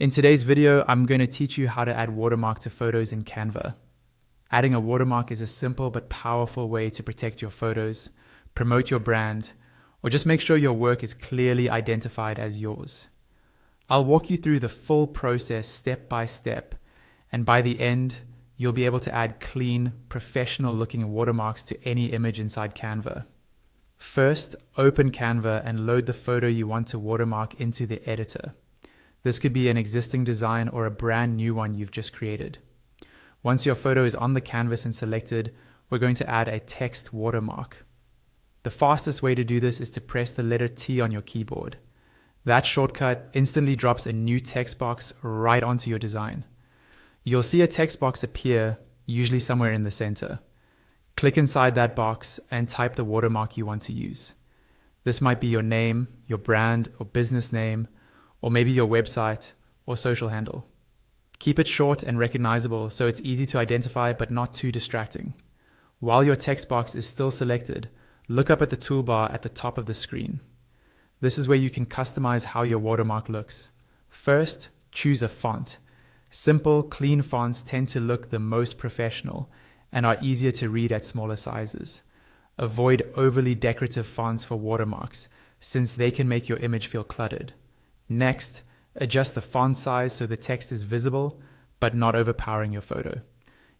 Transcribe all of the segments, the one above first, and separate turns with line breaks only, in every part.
In today's video, I'm going to teach you how to add watermark to photos in Canva. Adding a watermark is a simple but powerful way to protect your photos, promote your brand, or just make sure your work is clearly identified as yours. I'll walk you through the full process step by step, and by the end, you'll be able to add clean, professional-looking watermarks to any image inside Canva. First, open Canva and load the photo you want to watermark into the editor. This could be an existing design or a brand new one you've just created. Once your photo is on the canvas and selected, we're going to add a text watermark. The fastest way to do this is to press the letter T on your keyboard. That shortcut instantly drops a new text box right onto your design. You'll see a text box appear, usually somewhere in the center. Click inside that box and type the watermark you want to use. This might be your name, your brand or business name, or maybe your website or social handle. Keep it short and recognizable so it's easy to identify but not too distracting. While your text box is still selected, look up at the toolbar at the top of the screen. This is where you can customize how your watermark looks. First, choose a font. Simple, clean fonts tend to look the most professional and are easier to read at smaller sizes. Avoid overly decorative fonts for watermarks, since they can make your image feel cluttered. Next, adjust the font size so the text is visible, but not overpowering your photo.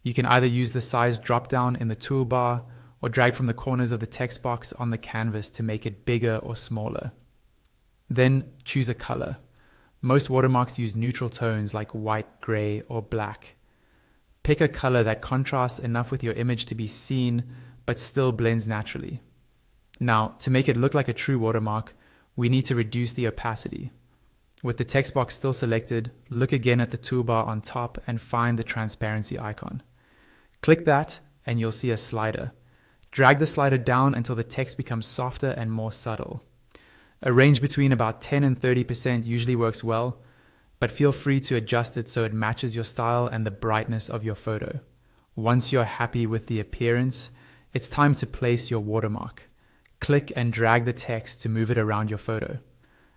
You can either use the size drop-down in the toolbar or drag from the corners of the text box on the canvas to make it bigger or smaller. Then choose a color. Most watermarks use neutral tones like white, gray, or black. Pick a color that contrasts enough with your image to be seen, but still blends naturally. Now, to make it look like a true watermark, we need to reduce the opacity. With the text box still selected, look again at the toolbar on top and find the transparency icon. Click that and you'll see a slider. Drag the slider down until the text becomes softer and more subtle. A range between about 10 and 30% usually works well, but feel free to adjust it so it matches your style and the brightness of your photo. Once you're happy with the appearance, it's time to place your watermark. Click and drag the text to move it around your photo.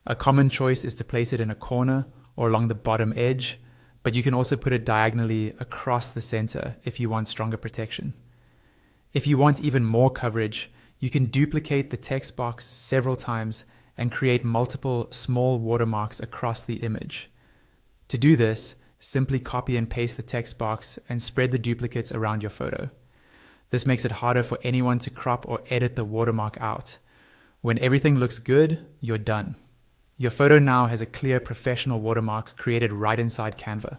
A common choice is to place it in a corner or along the bottom edge, but you can also put it diagonally across the center if you want stronger protection. If you want even more coverage, you can duplicate the text box several times and create multiple small watermarks across the image. To do this, simply copy and paste the text box and spread the duplicates around your photo. This makes it harder for anyone to crop or edit the watermark out. When everything looks good, you're done. Your photo now has a clear professional watermark created right inside Canva.